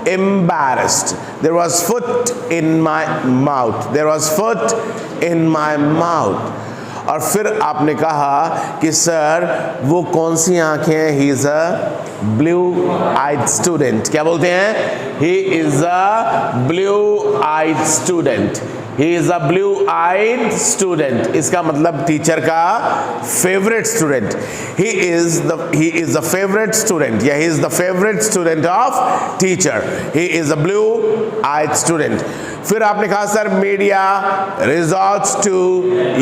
embarrassed. There was foot in my mouth. There was foot in my mouth. और फिर आपने कहा कि सर वो कौन सी आंखें हैं? He is a blue-eyed student. क्या बोलते हैं? He is a blue-eyed student. He is a blue-eyed student. इसका मतलब टीचर का favorite student. He is the favorite student. Yeah, he is the favorite student of teacher. He is a blue-eyed student. फिर आपने कहा sir media resorts to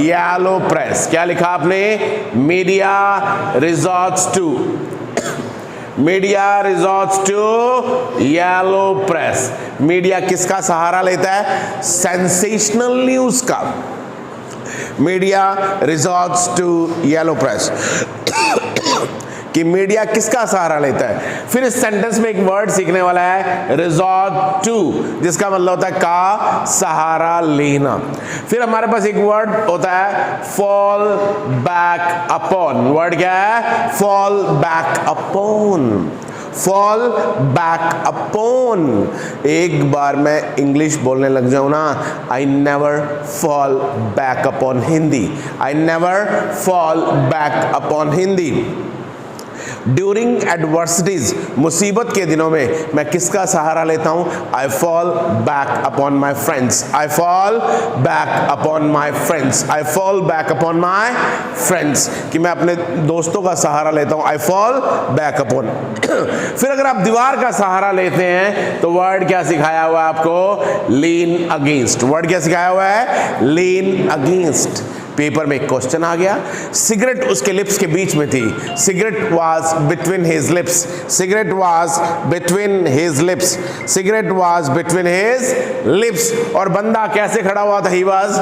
yellow press. क्या लिखा आपने? Media resorts to yellow press. Media किसका सहारा लेता है? सेंसेशनल न्यूज का. Media resorts to yellow press कि मीडिया किसका सहारा लेता है. फिर इस सेंटेंस में एक वर्ड सीखने वाला है रिजॉर्ट टू, जिसका मतलब होता है का सहारा लेना. फिर हमारे पास एक वर्ड होता है फॉल बैक अपॉन. वर्ड क्या है? Fall back upon. Fall back upon. एक बार मैं इंग्लिश बोलने लग जाऊं ना, I never fall back upon Hindi. I never fall back upon Hindi. During adversities, मुसीबत के दिनों में मैं किसका सहारा लेता हूं? I fall back upon my friends. I fall back upon my friends. I fall back upon my friends कि मैं अपने दोस्तों का सहारा लेता हूं. I fall back upon. फिर अगर आप दीवार का सहारा लेते हैं तो वर्ड क्या सिखाया हुआ है आपको? लीन अगेंस्ट. वर्ड क्या सिखाया हुआ है? लीन अगेंस्ट. पेपर में एक क्वेश्चन आ गया. सिगरेट उसके लिप्स के बीच में थी. Cigarette was between his lips. Cigarette was between his lips. Cigarette was between his lips. और बंदा कैसे खड़ा हुआ था? He was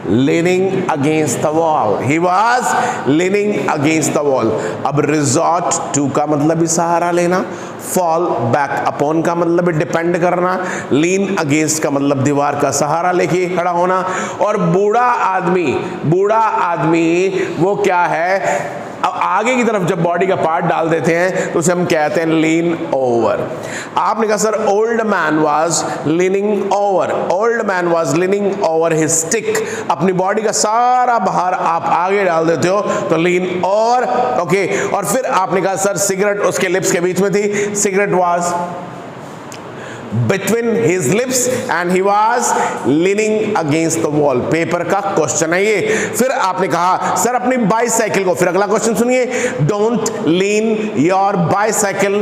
leaning against the wall. He was leaning against the wall. अब resort to का मतलब भी सहारा लेना. fall back upon का मतलब भी डिपेंड करना. lean against का मतलब दीवार का सहारा लेके खड़ा होना. और बूढ़ा आदमी वो क्या है? अब आगे की तरफ जब बॉडी का पार्ट डाल देते हैं तो उसे हम कहते हैं लीन ओवर. आपने कहा sir old man was leaning over. Old man was leaning over his stick. अपनी बॉडी का सारा भार आप आगे डाल देते हो तो लीन ओवर. ओके. और फिर आपने कहा सर सिगरेट उसके लिप्स के बीच में थी. Cigarette was between his lips and he was leaning against the wall. Paper का क्वेश्चन है ये. फिर आपने कहा सर अपनी बाइसाइकिल को, फिर अगला क्वेश्चन सुनिए, don't lean your bicycle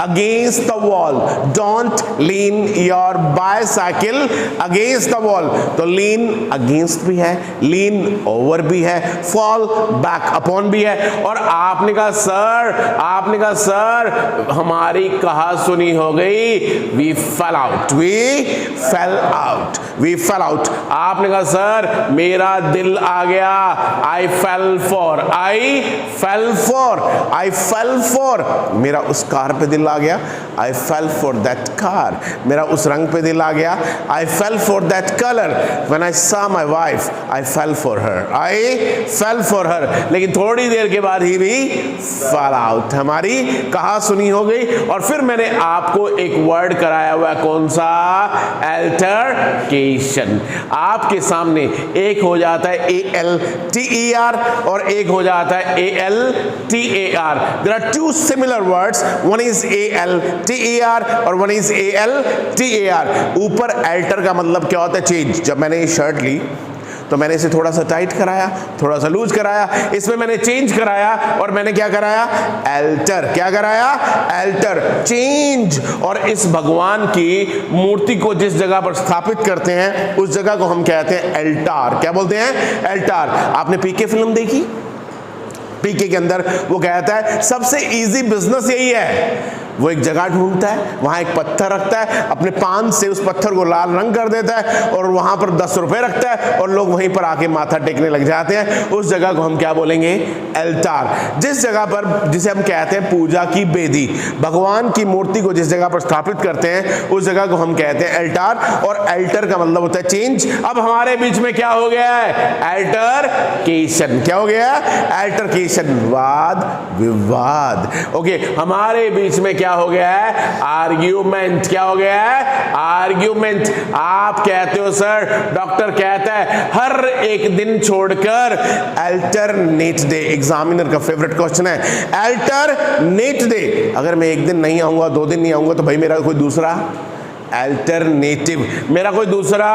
against the wall. Don't lean your bicycle against the wall. तो lean against भी है, lean over भी है, fall back upon भी है. और आपने कहा सर हमारी कहा सुनी हो गई. We fell out. आपने कहा सर मेरा दिल आ गया. I fell for मेरा उस कार पे दिल आ गया. I fell for that car. मेरा उस रंग पे दिल आ गया. I fell for that color. When I saw my wife, I fell for her. लेकिन थोड़ी देर के बाद ही भी fell out. हमारी कहा सुनी हो गई. और फिर मैंने आपको एक वर्ड कराया हुआ है. कौन सा? अल्टरकेशन. आपके सामने एक हो जाता है ALTER और एक हो जाता है ALTAR. There are two similar words. One is ALTER और वन इज ALTAR. ऊपर अल्टर का मतलब क्या होता है? चेंज. जब मैंने ये शर्ट ली तो मैंने इसे थोड़ा सा टाइट कराया, थोड़ा सा लूज कराया, इसमें मैंने चेंज कराया और मैंने क्या कराया? अल्टर. क्या कराया? Alter, change. और इस भगवान की मूर्ति को जिस जगह पर स्थापित करते हैं उस जगह को हम कहते हैं अल्टार. क्या बोलते हैं? अल्टार. आपने पीके फिल्म देखी? पीके के अंदर वो कहता है सबसे इजी बिजनेस यही है. वो एक जगह ढूंढता है, वहां एक पत्थर रखता है, अपने पान से उस पत्थर को लाल रंग कर देता है और वहां पर 10 रुपए रखता है और लोग वहीं पर आके माथा टेकने लग जाते हैं. उस जगह को हम क्या बोलेंगे? अल्टार. जिस जगह पर, जिसे हम कहते हैं पूजा की बेदी, भगवान की मूर्ति को जिस जगह पर स्थापित करते हैं उस जगह को हम कहते हैं अल्टार. और अल्टर का मतलब होता है चेंज. अब हमारे बीच में क्या हो गया है? अल्टरकेशन. क्या हो गया? अल्टरकेशन. वाद विवाद. ओके. हमारे बीच में क्या हो गया है? आर्ग्यूमेंट। क्या हो गया है? आर्ग्यूमेंट। आप कहते हो सर, डॉक्टर कहता है हर एक दिन छोड़कर अल्टरनेट डे। एग्जामिनर का फेवरेट क्वेश्चन है अल्टरनेट डे। अगर मैं एक दिन नहीं आऊंगा, 2 दिन नहीं आऊंगा, तो भाई मेरा कोई दूसरा अल्टरनेटिव, मेरा कोई दूसरा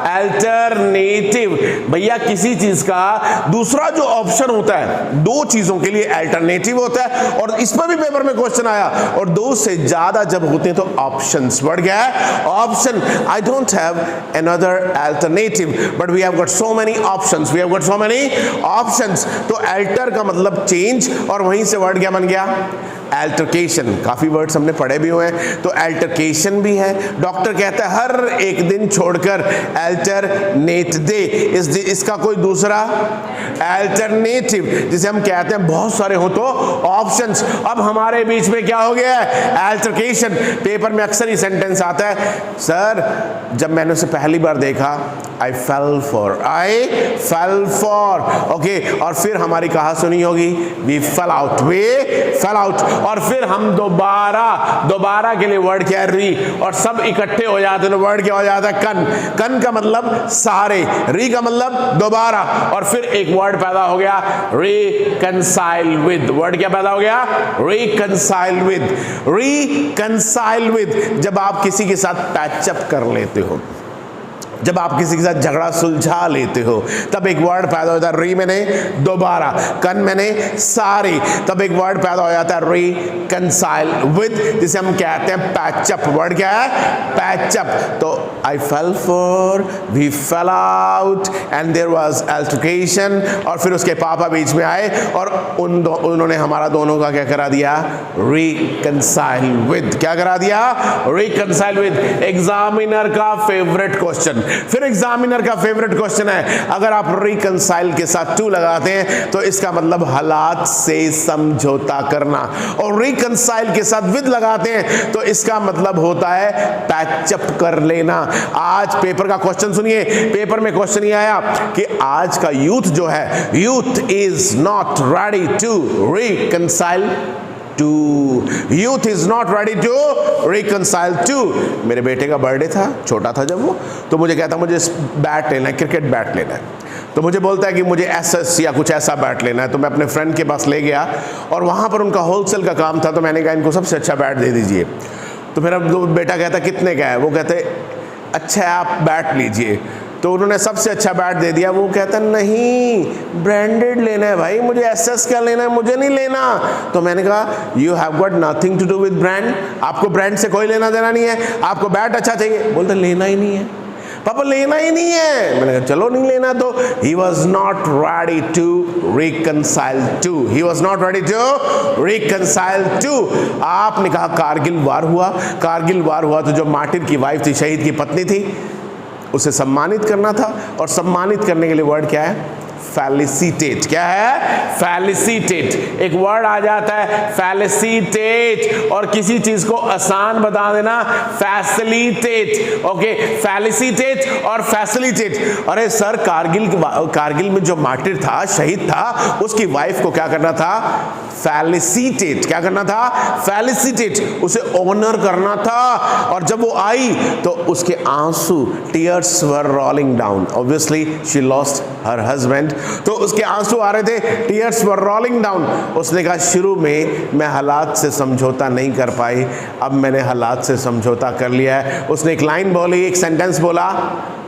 अल्टरनेटिव। भैया किसी चीज का दूसरा जो ऑप्शन होता है, 2 चीजों के लिए अल्टरनेटिव होता है, और इस पर भी पेपर में क्वेश्चन आया, और 2 से ज्यादा जब होते हैं तो ऑप्शंस बढ़ गया है option. I don't have another alternative but we have got so many options, we have got so many options. तो अल्टर का मतलब चेंज, और वहीं से वर्ड क्या बन गया? अल्टरकेशन। काफी वर्ड्स हमने पढ़े भी हुए हैं, तो अल्टरकेशन भी है। डॉक्टर कहता है हर एक दिन छोड़कर अल्टरनेट डे। इसका कोई दूसरा अल्टरनेटिव, जिसे हम कहते हैं बहुत सारे हो तो ऑप्शंस। अब हमारे बीच में क्या हो गया है? अल्टरकेशन। पेपर में अक्सर ही सेंटेंस आता है, सर जब मैंने उसे पहली बार देखा आई फेल फॉर, ओके, और फिर हमारी कहा सुनी होगी वी फेल आउट, और फिर हम दोबारा के लिए वर्ड क्या है? री, और सब इकट्ठे हो जाते हैं, वर्ड क्या हो जाता है? कन का मतलब सारे, री का मतलब दोबारा, और फिर एक वर्ड पैदा हो गया रिकंसाइल विद। वर्ड क्या पैदा हो गया? Reconcile with. जब आप किसी के साथ पैचअप कर लेते हो, जब आप किसी के साथ झगड़ा सुलझा लेते हो, तब एक वर्ड पैदा होता है री मैंने दोबारा, कन मैंने सारे, तब एक वर्ड पैदा हो जाता है रिकंसाइल विद, जिसे हम कहते हैं पैचअप। वर्ड क्या है? पैचअप। तो आई fail for, we fail out, and there was altercation, और फिर उसके पापा बीच में आए और उन्होंने हमारा दोनों का क्या करा दिया? Reconcile with. क्या करा दिया? Reconcile with. एग्जामिनर का फेवरेट क्वेश्चन। फिर एग्जामिनर का फेवरेट क्वेश्चन है, अगर आप रिकंसाइल के साथ टू लगाते हैं तो इसका मतलब हालात से समझौता करना, और रिकंसाइल के साथ विद लगाते हैं तो इसका मतलब होता है पैचअप कर लेना। आज पेपर का क्वेश्चन सुनिए, पेपर में क्वेश्चन ये आया कि आज का यूथ जो है, youth is not ready to reconcile to, youth is not ready to reconcile to. मेरे बेटे का बर्थडे था, छोटा था जब वो, तो मुझे कहता मुझे बैट लेना है, क्रिकेट बैट लेना है, तो मुझे बोलता है कि मुझे एसएस या कुछ ऐसा बैट लेना है। तो मैं अपने फ्रेंड के पास ले गया, और वहाँ पर उनका होलसेल का काम था, तो मैंने कहा इनको सबसे अच्छा बैट दे दीजिए। तो मेरा बेटा कहता कितने का है? वो कहते अच्छा आप बैट लीजिए। तो उन्होंने सबसे अच्छा बैट दे दिया। वो कहता नहीं ब्रांडेड लेना है भाई, मुझे एसएस का लेना है, मुझे नहीं लेना। तो मैंने कहा you have got nothing to do with brand, आपको ब्रांड से कोई लेना देना नहीं है, आपको बैट अच्छा चाहिए। बोलते लेना ही नहीं है पापा, लेना ही नहीं है। मैंने कहा चलो नहीं लेना। तो he was not ready to reconcile to, he was not ready to reconcile to. आपने कहा कारगिल वार हुआ, तो जो मार्टिर की वाइफ थी, शहीद की पत्नी थी, उसे सम्मानित करना था, और सम्मानित करने के लिए वर्ड क्या है? फेलिसिटेट। क्या है? फेलिसिटेट। एक वर्ड आ जाता है फेलिसिटेट, और किसी चीज को आसान बता देना फैसिलिटेट। ओके, फेलिसिटेट और फैसिलिटेट। अरे सर कारगिल में जो मार्टिर था, शहीद था, उसकी वाइफ को क्या करना था? फेलिसिटेट। क्या करना था? फेलिसिटेट, उसे ऑनर करना था। और जब वो आई तो उसके आंसू, tears were rolling down, obviously she lost her husband, तो उसके आंसू आ रहे थे, टीयर्स वर रोलिंग डाउन। उसने कहा शुरू में मैं हालात से समझौता नहीं कर पाई, अब मैंने हालात से समझौता कर लिया है। उसने एक लाइन बोली, एक सेंटेंस बोला,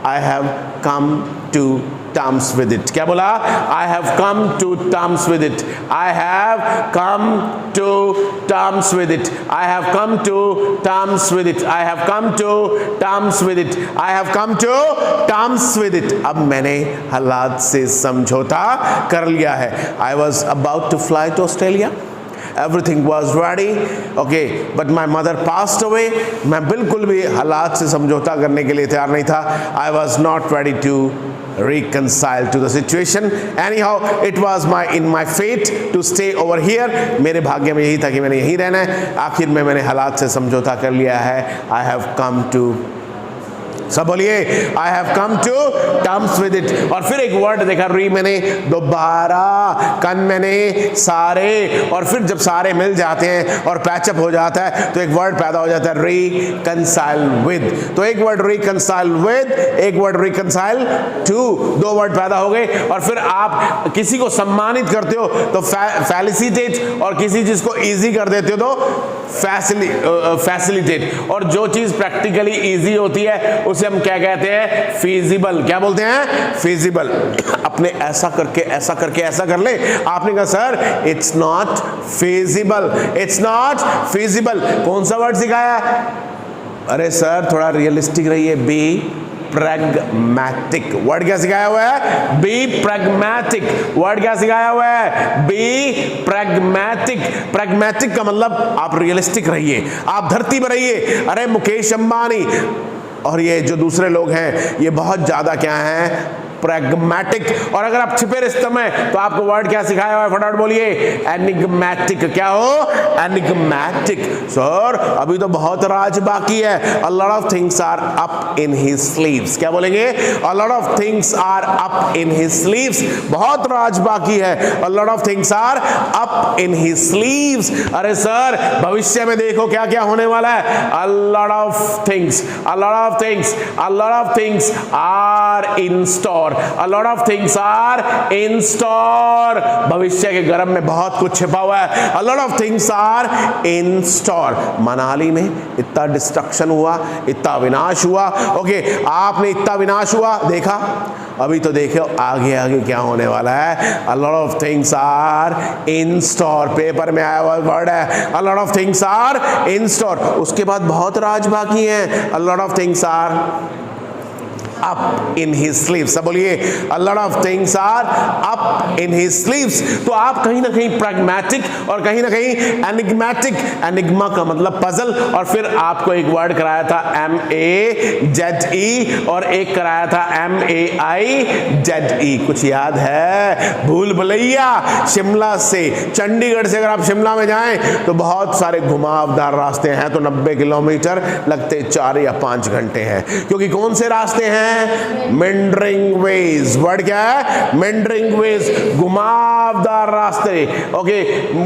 I have come to terms with it। क्या बोला? I have come to terms with it, I have come to terms with it, I have come to terms with it, I have come to terms with it, I have come to terms with it। अब मैंने हालात से समझौता कर लिया है। I was about to fly to Australia, everything was ready, okay, but my mother passed away। मैं बिल्कुल भी हालात से समझौता करने के लिए तैयार नहीं था। I was not ready to reconcile to the situation, anyhow it was in my fate to stay over here। मेरे भाग्य में यही था कि मैंने यहीं रहना है। आखिर में मैंने हालात से समझौता कर लिया है। I have come to सब बोलिए I have come to terms with it. और फिर एक वर्ड देखा, री मैंने दोबारा, कन मैंने सारे, और फिर जब सारे मिल जाते हैं और पैचअप हो जाता है तो एक वर्ड पैदा हो जाता है रिकंसाइल विद। तो एक वर्ड रिकंसाइल विद, एक वर्ड रिकंसाइल टू, दो वर्ड पैदा हो गए। और फिर आप किसी को सम्मानित करते हो तो फैसिलिटेट, और किसी चीज को इजी कर देते हो तो फैसिलिटेट। और जो चीज प्रैक्टिकली इजी होती है उसे हम क्या कहते हैं, फीजिबल। क्या बोलते हैं, फीजिबल। अपने ऐसा करके ऐसा करके ऐसा कर ले, आपने कहा sir it's not feasible, it's not feasible. कौन सा वर्ड सिखाया, अरे सर थोड़ा रियलिस्टिक रहिए, बी प्रैग्मैटिक। वर्ड क्या सिखाया हुआ है, बी प्रैग्मैटिक। वर्ड क्या सिखाया हुआ है, बी प्रैग्मैटिक। प्रैग्मैटिक का मतलब आप रियलिस्टिक रहिए, आप धरती पर रहिए। अरे मुकेश अंबानी और ये जो दूसरे लोग हैं ये बहुत ज्यादा क्या हैं, प्रैग्मैटिक। और अगर आप छिपे रिश्ते में तो आपको वर्ड क्या सिखाया हुआ है, फटाफट बोलिए, एनिग्मैटिक। क्या हो, एनिग्मैटिक। सर अभी तो बहुत राज बाकी है, a lot of things are up in his sleeves। क्या बोलेंगे, a lot of things are up in his sleeves। बहुत राज बाकी है, a lot of things are up in his sleeves। अरे सर भविष्य में देखो क्या क्या होने वाला है, a lot of things, a lot of things, a lot of things are in store, a lot of things are in store। भविष्य के गर्भ में बहुत कुछ छिपा हुआ है, a lot of things are in store। Manali में इतना डिस्ट्रक्शन हुआ, इतना विनाश हुआ, ओके आपने इतना विनाश हुआ देखा, अभी तो देखो आगे आगे क्या होने वाला है, a lot of things are in store। Paper में आया हुआ वर्ड है, a lot of things are in store। उसके बाद बहुत राज बाकी है, a lot of things are up in his sleeves। सब बोलिए, a lot of things are up in his sleeves। तो आप कहीं ना कहीं pragmatic और कहीं ना कहीं enigmatic। enigma का मतलब पजल, और फिर आपको एक वर्ड कराया था MAZE और एक कराया था MAIZE। कुछ याद है, भूल भुलैया। शिमला से, चंडीगढ़ से अगर आप शिमला में जाएं तो बहुत सारे घुमावदार रास्ते हैं, तो 90 किलोमीटर लगते 4 या 5 घंटे हैं, क्योंकि कौन से रास्ते हैं, मेंडरिंग वेज। वर्ड क्या है, मेंडरिंग वेज, घुमावदार रास्ते। Okay,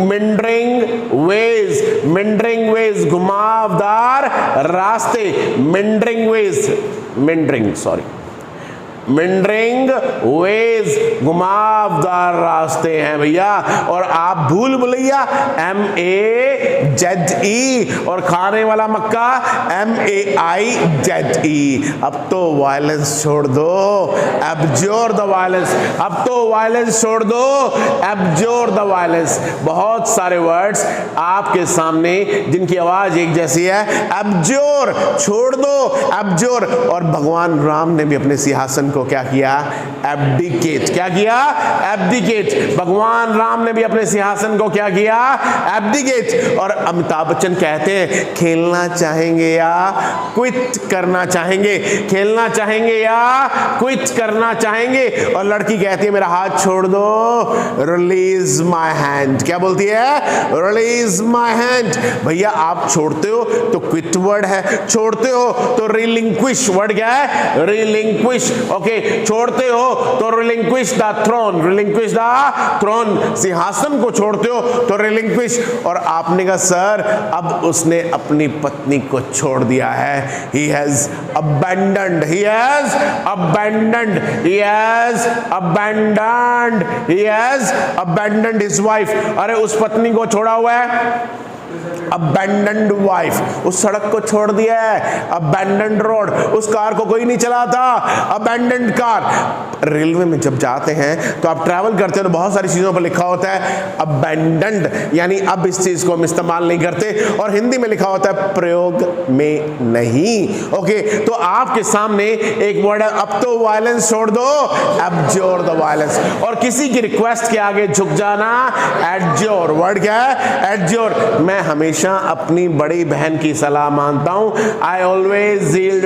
meandering ways, meandering ways, घुमावदार रास्ते, meandering ways, meandering sorry meandering ways, घुमावदार रास्ते हैं भैया। और आप भूल भुलैया MAZE, और खाने वाला मक्का MAIZE। अब तो वायलेंस छोड़ दो, एब्जॉर्ब द वायलेंस। अब तो वायलेंस छोड़ दो, एब्जॉर्ब द वायलेंस। बहुत सारे वर्ड्स आपके सामने जिनकी आवाज एक जैसी है, एब्जॉर्ब, छोड़ दो, एब्जॉर्ब। और भगवान राम ने भी अपने सिंहासन को क्या किया, एब्डिकेट। क्या किया, एब्डिकेट। भगवान राम ने भी अपने सिंहासन को क्या किया, एब्डिकेट। और अमिताभ बच्चन कहते हैं, खेलना चाहेंगे या क्विट करना चाहेंगे, खेलना चाहेंगे या क्विट करना चाहेंगे। और लड़की कहती है, मेरा हाथ छोड़ दो, रिलीज माय हैंड। क्या बोलती है, रिलीज माय हैंड। भैया आप छोड़ते हो तो क्विट वर्ड है, छोड़ते हो तो रिलिंक्विश। वर्ड क्या है, रिलिंक्विश। ओके, छोड़ते हो तो relinquish the throne, relinquish the throne. सिंहासन को छोड़ते हो तो रिलिंक्विश। और आपने कहा सर अब उसने अपनी पत्नी को छोड़ दिया है, he has abandoned, he has abandoned, he has abandoned, he has abandoned his wife। अरे उस पत्नी को छोड़ा हुआ है, abandoned wife, उस सड़क को छोड़ दिया है, abandoned road, उस कार को कोई नहीं चलाता, abandoned car। रेलवे में जब जाते हैं तो आप ट्रैवल करते हैं तो बहुत सारी चीजों पर लिखा होता है abandoned, यानी अब इस चीज को हम इस्तेमाल नहीं करते, और हिंदी में लिखा होता है प्रयोग में नहीं। ओके, तो आपके सामने एक वर्ड है, अब तो वायलेंस छोड़ दो, एब्जॉर्ब द वायलेंस। और किसी की रिक्वेस्ट के आगे झुक जाना, एडजोर। वर्ड क्या है, एडजोर। मैं हमेशा हमेशा अपनी बड़ी बहन की सलाह मानता हूं। I always yield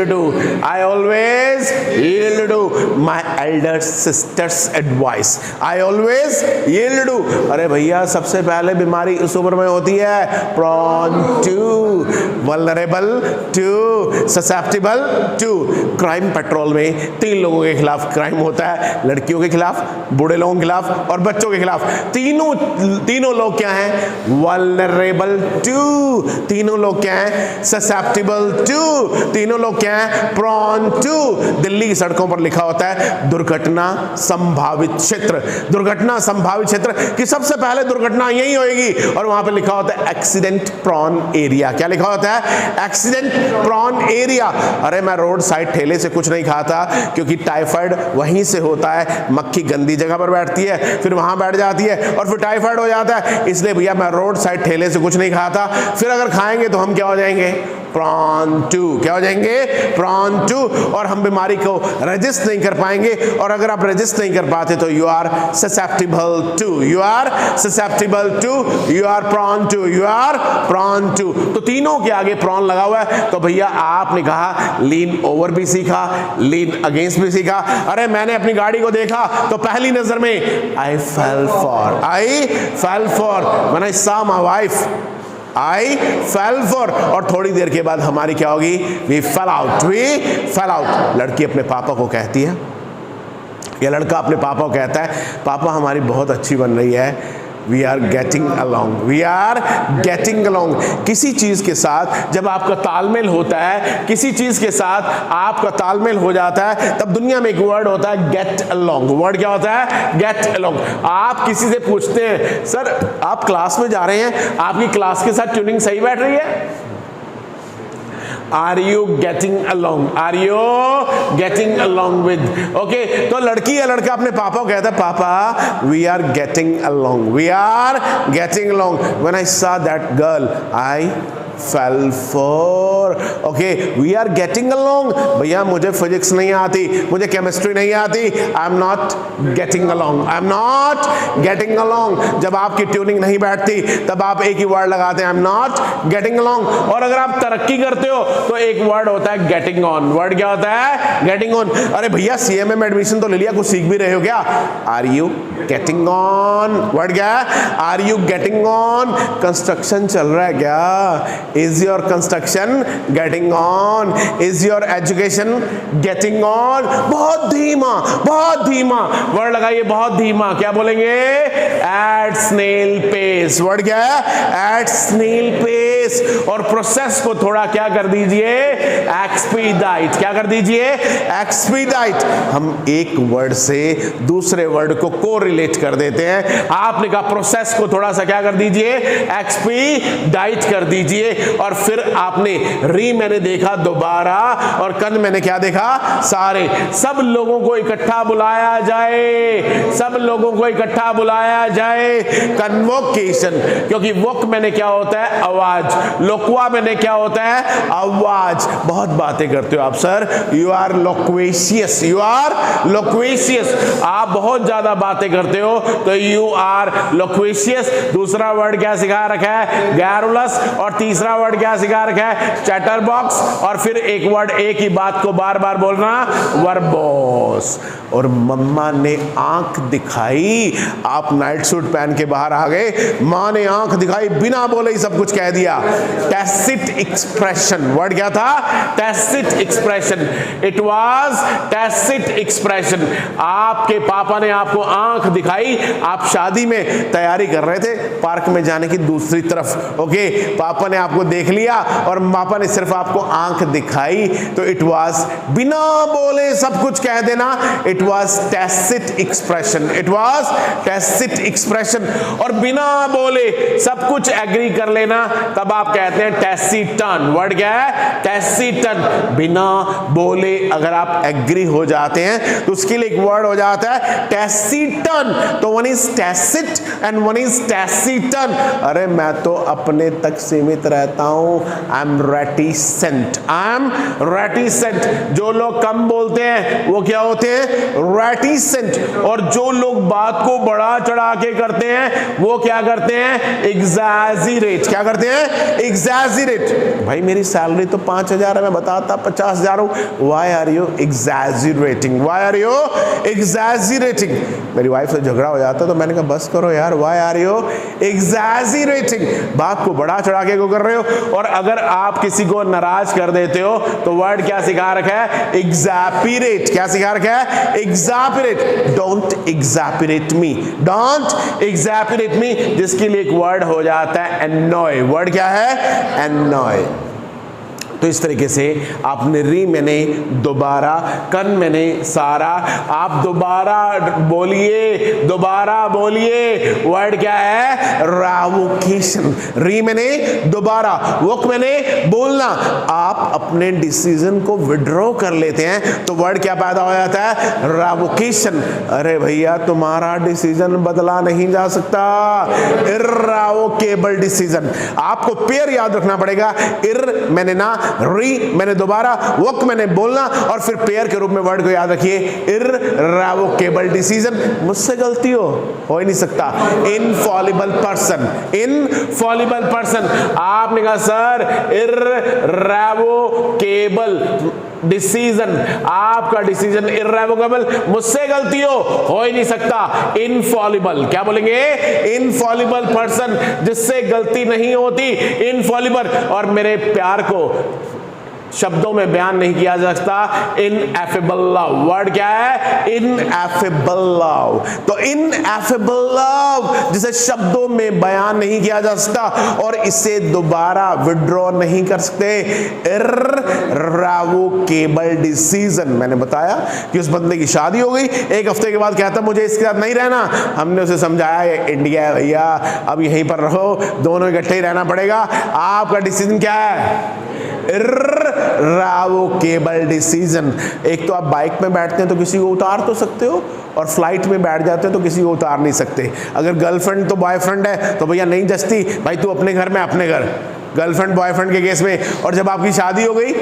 to my elder sister's advice. I always yield to. अरे भैया, सबसे पहले बीमारी इस उम्र में होती है prone to, vulnerable to, susceptible to। Crime petrol में 3 लोगों के खिलाफ क्राइम होता है, लड़कियों के खिलाफ, बूढ़े लोगों के खिलाफ और बच्चों के खिलाफ। तीनों लोग क्या हैं? vulnerable to। तीनों लोग क्या हैं? susceptible to। तीनों लोग क्या हैं? prone to। दिल्ली की सड़कों पर लिखा होता है दुर्घटना संभावित क्षेत्र। दुर्घटना संभावित क्षेत्र कि सबसे पहले दुर्घटना यही होगी, और वहां पे लिखा होता है एक्सीडेंट प्रॉन एरिया। क्या लिखा होता है? Accident prone area. अरे मैं रोड साइड ठेले से कुछ नहीं खाता, क्योंकि टाइफाइड वहीं से होता है। मक्खी गंदी जगह पर बैठती है, फिर वहां बैठ जाती है और फिर टाइफाइड हो जाता है। इसलिए भैया मैं रोड साइड ठेले से कुछ नहीं खाता। फिर अगर खाएंगे तो हम क्या हो जाएंगे? Prone to. क्या हो जाएंगे? Prone to. और हम बीमारी को रेजिस्ट नहीं कर पाएंगे, और अगर आप रेजिस्ट नहीं कर पाते तो you are susceptible to, you are susceptible to, you are prone to, you are prone to. तो तीनों के आगे प्रॉन लगा हुआ है। तो भैया आपने कहा लीन ओवर भी सीखा, लीन अगेंस्ट भी सीखा। अरे मैंने अपनी गाड़ी को देखा तो पहली नजर में आई fail for when I saw my wife, I fell for। और थोड़ी देर के बाद हमारी क्या होगी? We fell out। लड़की अपने पापा को कहती है, या लड़का अपने पापा को कहता है, पापा हमारी बहुत अच्छी बन रही है। We are getting along। किसी चीज के साथ जब आपका तालमेल होता है, किसी चीज के साथ आपका तालमेल हो जाता है, तब दुनिया में एक वर्ड होता है गेट अलोंग। वर्ड क्या होता है? Get along. आप किसी से पूछते हैं, सर आप क्लास में जा रहे हैं, आपकी क्लास के साथ ट्यूनिंग सही बैठ रही है? Are you getting along? Are you getting along with? Okay, तो लड़की या लड़का अपने पापा को कहता है, पापा we are getting along, we are getting along। When I saw that girl, I fell for। Okay, we are getting along। भैया मुझे फिजिक्स नहीं आती, मुझे केमिस्ट्री नहीं आती, I am not getting along। जब आपकी ट्यूनिंग नहीं बैठती तब आप एक ही वर्ड लगाते हैं, I am not getting along। और अगर आप तरक्की करते हो तो एक वर्ड होता है गेटिंग ऑन। वर्ड क्या होता है? Getting on. अरे भैया CMA में एडमिशन तो ले लिया, कुछ सीख भी रहे हो क्या? Are you getting on. Word क्या है? Are you getting on. Construction चल रहा है क्या? Is your construction getting on? Is your education getting on? बहुत धीमा वर्ड लगाइए, बहुत धीमा। क्या बोलेंगे? At snail pace। वर्ड क्या है? At snail pace। और प्रोसेस को थोड़ा क्या कर दीजिए? एक्सपीडाइट। क्या कर दीजिए? एक्सपीडाइट। हम एक वर्ड से दूसरे वर्ड को कोरिलेट कर देते हैं। आपने कहा प्रोसेस को थोड़ा सा क्या कर दीजिए? एक्सपीडाइट कर दीजिए। और फिर आपने मैंने देखा दोबारा, और कल मैंने क्या देखा? सारे। सब लोगों को इकट्ठा बुलाया जाए, सब लोगों को इकट्ठा बुलाया जाए। कन्वोकेशन, क्योंकि वोक मैंने क्या होता है? आवाज। लोक्वा मैंने क्या होता है? आवाज। बहुत बातें करते हो आप sir, you are लोक्वेशियस, you are लोक्वेशियस। आप बहुत ज्यादा बातें करते हो तो यू आर लोक्वेशियस। दूसरा वर्ड क्या सिखा रखा है? गैरुलस। और तीसरा वर्ड क्या सिखा रखा है? Chatter box. और फिर एक वर्ड, एक ही बात को बार बार बोलना, वर्बोस। और मम्मा ने आंख दिखाई, आप नाइट सूट पहन के बाहर आ गए, माँ ने आंख दिखाई, बिना बोले ही सब कुछ कह दिया। Tacit expression. वर्ड क्या था? Tacit expression. It was tacit expression. आपके पापा ने आपको आंख दिखाई, आप शादी में तैयारी कर रहे थे पार्क में जाने की दूसरी तरफ। ओके, पापा ने आपको देख लिया और पापा ने सिर्फ आपको आंख दिखाई, तो इट वाज बिना बोले सब कुछ कह देना। It was tacit expression. It was tacit expression. और बिना बोले सब कुछ एग्री कर लेना, तब आप कहते हैं टैसिटन। वर्ड क्या है? टैसिटन। बिना बोले अगर आप एग्री हो जाते हैं तो उसके लिए एक वर्ड हो जाता है टैसिटन। तो one is tacit and one is टैसिटन। अरे मैं तो अपने तक सीमित रह रहता हूं, I am reticent, I am reticent. जो लोग कम बोलते हैं वो क्या होते हैं? रेटिसेंट। और जो लोग बात को बढ़ा चढ़ा के करते हैं वो क्या करते हैं? एग्जैजरेट। क्या करते हैं? एग्जैजरेट। भाई मेरी सैलरी तो 5,000 है, मैं बताता 50,000 हूं। Why are you exaggerating? Why are you exaggerating? मेरी वाइफ से झगड़ा हो जाता तो मैंने कहा बस करो यार, वाई आर यू एग्जैजरेटिंग? बात को बढ़ा चढ़ा के क्यों कर रहे हो? और अगर आप किसी को नाराज कर देते हो तो वर्ड क्या सिखा रखा है? एग्जैपरेट। क्या सिखा रखा है? एग्जैपरेट। डोंट एग्जैपरेट मी, डोंट एग्जैपरेट मी, जिसके लिए एक वर्ड हो जाता है एनॉय। वर्ड क्या है? एनॉय। तो इस तरीके से आपने री मैंने दोबारा, कन मैंने सारा, आप दोबारा बोलिए, दोबारा बोलिए। वर्ड क्या है? रावोकेशन। री मैंने दोबारा, वोक मैंने बोलना। आप अपने डिसीजन को विड्रॉ कर लेते हैं तो वर्ड क्या पैदा हो जाता है? रावोकेशन। अरे भैया तुम्हारा डिसीजन बदला नहीं जा सकता। इर्रावोकेबल डिसीजन। आपको पेयर याद रखना पड़ेगा। इर मैंने ना, री मैंने दोबारा, वक मैंने बोलना, और फिर पेयर के रूप में वर्ड को याद रखिए, इर्रेवोकेबल डिसीजन। मुझसे गलती हो ही नहीं सकता। Infallible person, Infallible person. आपने कहा सर इर्रेवोकेबल डिसीजन, आपका डिसीजन इर्रेवोकेबल, मुझसे गलती हो ही नहीं सकता। इनफॉलिबल, क्या बोलेंगे? इनफॉलिबल पर्सन, जिससे गलती नहीं होती, इनफॉलिबल। और मेरे प्यार को शब्दों में बयान नहीं किया जा सकता। Ineffable love. वर्ड क्या है? Ineffable love. तो इनएफेबल लव जिसे शब्दों में बयान नहीं किया जा सकता और इसे दोबारा विड्रॉ नहीं कर सकते। इर्रेवोकेबल डिसीजन। मैंने बताया कि उस बंदे की शादी हो गई, एक हफ्ते के बाद कहता मुझे इसके साथ नहीं रहना। हमने उसे समझाया इंडिया है भैया, अब यहीं पर रहो, दोनों इकट्ठे ही रहना पड़ेगा। आपका डिसीजन क्या है? इर्रेवोकेबल डिसीजन। एक तो आप बाइक में बैठते हैं तो किसी को उतार तो सकते हो, और फ्लाइट में बैठ जाते हैं तो किसी को उतार नहीं सकते। अगर गर्लफ्रेंड तो बॉयफ्रेंड है तो भैया नहीं जचती, भाई तू अपने घर में अपने घर, गर्लफ्रेंड बॉयफ्रेंड के केस में। और जब आपकी शादी हो गई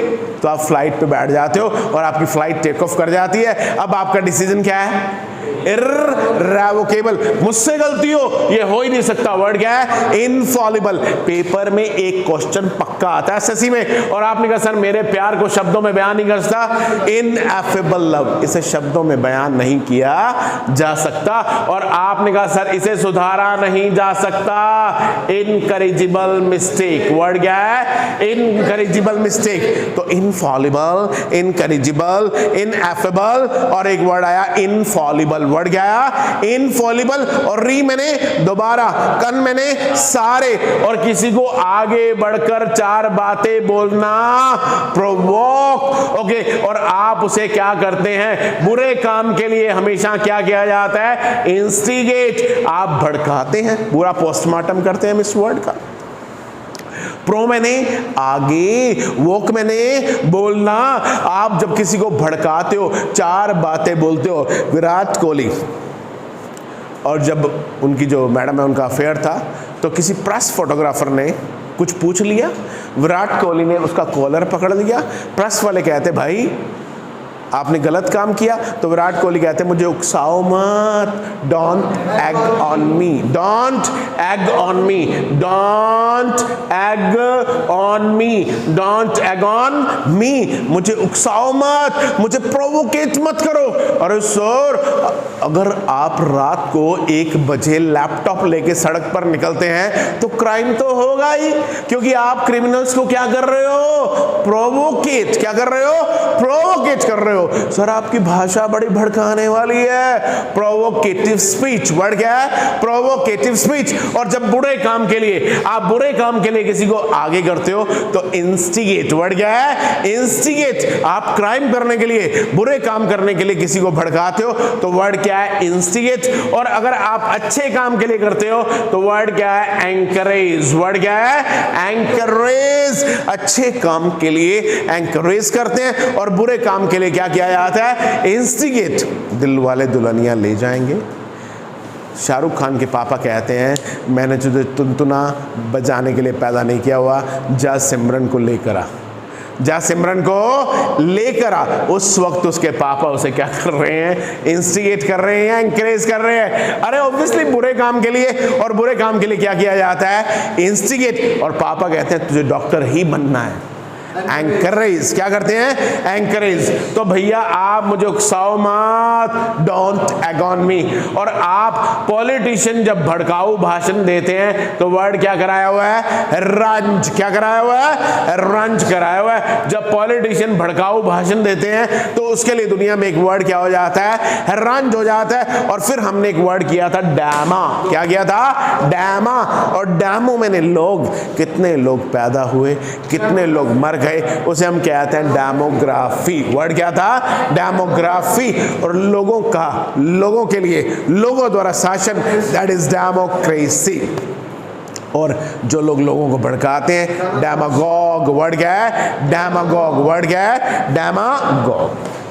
तो आप फ्लाइट पे बैठ जाते हो और आपकी फ्लाइट टेक ऑफ कर जाती है। अब आपका डिसीजन क्या है? इर्रेवोकेबल। मुझसे गलती ये हो ही नहीं सकता। वर्ड क्या है? इनफॉलिबल। पेपर में एक क्वेश्चन पक्का आता है एसएससी में, और आपने कहा सर मेरे प्यार को शब्दों में बयान नहीं कर सकता। इनएफेबल लव, इसे शब्दों में बयान नहीं किया जा सकता। और आपने कहा सर इसे सुधारा नहीं जा सकता। इनकरेजिबल मिस्टेक। वर्ड क्या है? इनकरेजिबल मिस्टेक। तो इनफॉलिबल, इनकरेजिबल, इनएफेबल, और एक वर्ड आया इनफॉलिबल। वर्ड क्या आया? इनफॉलिबल। और री मैंने दोबारा, कन मैंने सारे, और किसी को आगे बढ़कर चार बातें बोलना, प्रोवोक। ओके, और आप उसे क्या करते हैं? बुरे काम के लिए हमेशा क्या किया जाता है? इंस्टिगेट। आप भड़काते हैं, पूरा पोस्टमार्टम करते हैं इस वर्ड का। प्रो मैंने आगे, वोक मैंने बोलना। आप जब किसी को भड़काते हो, चार बातें बोलते हो। विराट कोहली और जब उनकी जो मैडम है उनका अफेयर था तो किसी प्रेस फोटोग्राफर ने कुछ पूछ लिया, विराट कोहली ने उसका कॉलर पकड़ लिया। प्रेस वाले कहते भाई आपने गलत काम किया, तो विराट कोहली कहते मुझे उकसाओ मत, don't egg on me, don't egg on me, don't egg on me, don't egg on me, मुझे उकसाओ मत, मुझे प्रोवोकेट मत करो। अरे सर, अगर आप रात को 1 बजे लैपटॉप लेके सड़क पर निकलते हैं तो क्राइम तो होगा ही, क्योंकि आप क्रिमिनल्स को क्या कर रहे हो? प्रोवोकेट। क्या कर रहे हो? प्रोवोकेट कर रहे हो। सर आपकी भाषा बड़ी भड़काने वाली है। Provocative speech. वर्ड क्या है? Provocative speech. और जब बुरे काम के लिए, आप बुरे काम के लिए किसी को आगे करते हो तो इंस्टिगेट। वर्ड क्या है? इंस्टिगेट। आप क्राइम करने के लिए, बुरे काम करने के लिए किसी को भड़काते हो तो वर्ड क्या है? इंस्टिगेट। और अगर आप अच्छे काम के लिए करते हो तो वर्ड क्या है? एंकरेज। वर्ड क्या है? एंकरेज। अच्छे काम के लिए एंकरेज करते हैं और बुरे काम के लिए क्या किया जाता है? इंस्टिगेट। दिल वाले दुल्हनियां ले जाएंगे, शाहरुख खान के पापा कहते हैं, मैंने तुझे तुनतुना बजाने के लिए पैदा नहीं किया हुआ, जा सिमरन को लेकर आ, जा सिमरन को लेकर आ। उस वक्त उसके पापा उसे क्या कर रहे हैं? इंस्टिगेट कर रहे हैं, एंकरेज कर रहे हैं। अरे ऑब्वियसली बुरे काम के लिए, और बुरे काम के लिए क्या किया जाता है? इंस्टिगेट। और पापा कहते हैं तुझे डॉक्टर ही बनना है। एंकरेज, क्या करते हैं? एंकरेज। तो भैया आप मुझे उकसाओ मत, डोंट एगॉन मी। और आप पॉलिटिशियन जब भड़काऊ भाषण देते हैं तो वर्ड क्या कराया हुआ है? रंज। क्या कराया हुआ है? रंज कराया हुआ है। जब पॉलिटिशियन भड़काऊ भाषण देते हैं तो उसके लिए दुनिया में एक वर्ड क्या हो जाता है? रंज हो जाता है। और फिर हमने एक वर्ड किया था डैमा। क्या किया था? डैमा। और डैमो में लोग, कितने लोग पैदा हुए, कितने लोग मर गए, उसे हम कहते हैं डेमोग्राफी। वर्ड क्या था? डेमोग्राफी। और लोगों का, लोगों के लिए, लोगों द्वारा शासन, दैट इज डेमोक्रेसी। और जो लोग लोगों को भड़काते हैं, डेमागोग। वर्ड क्या है? डेमागोग। वर्ड क्या है? डेमागोग।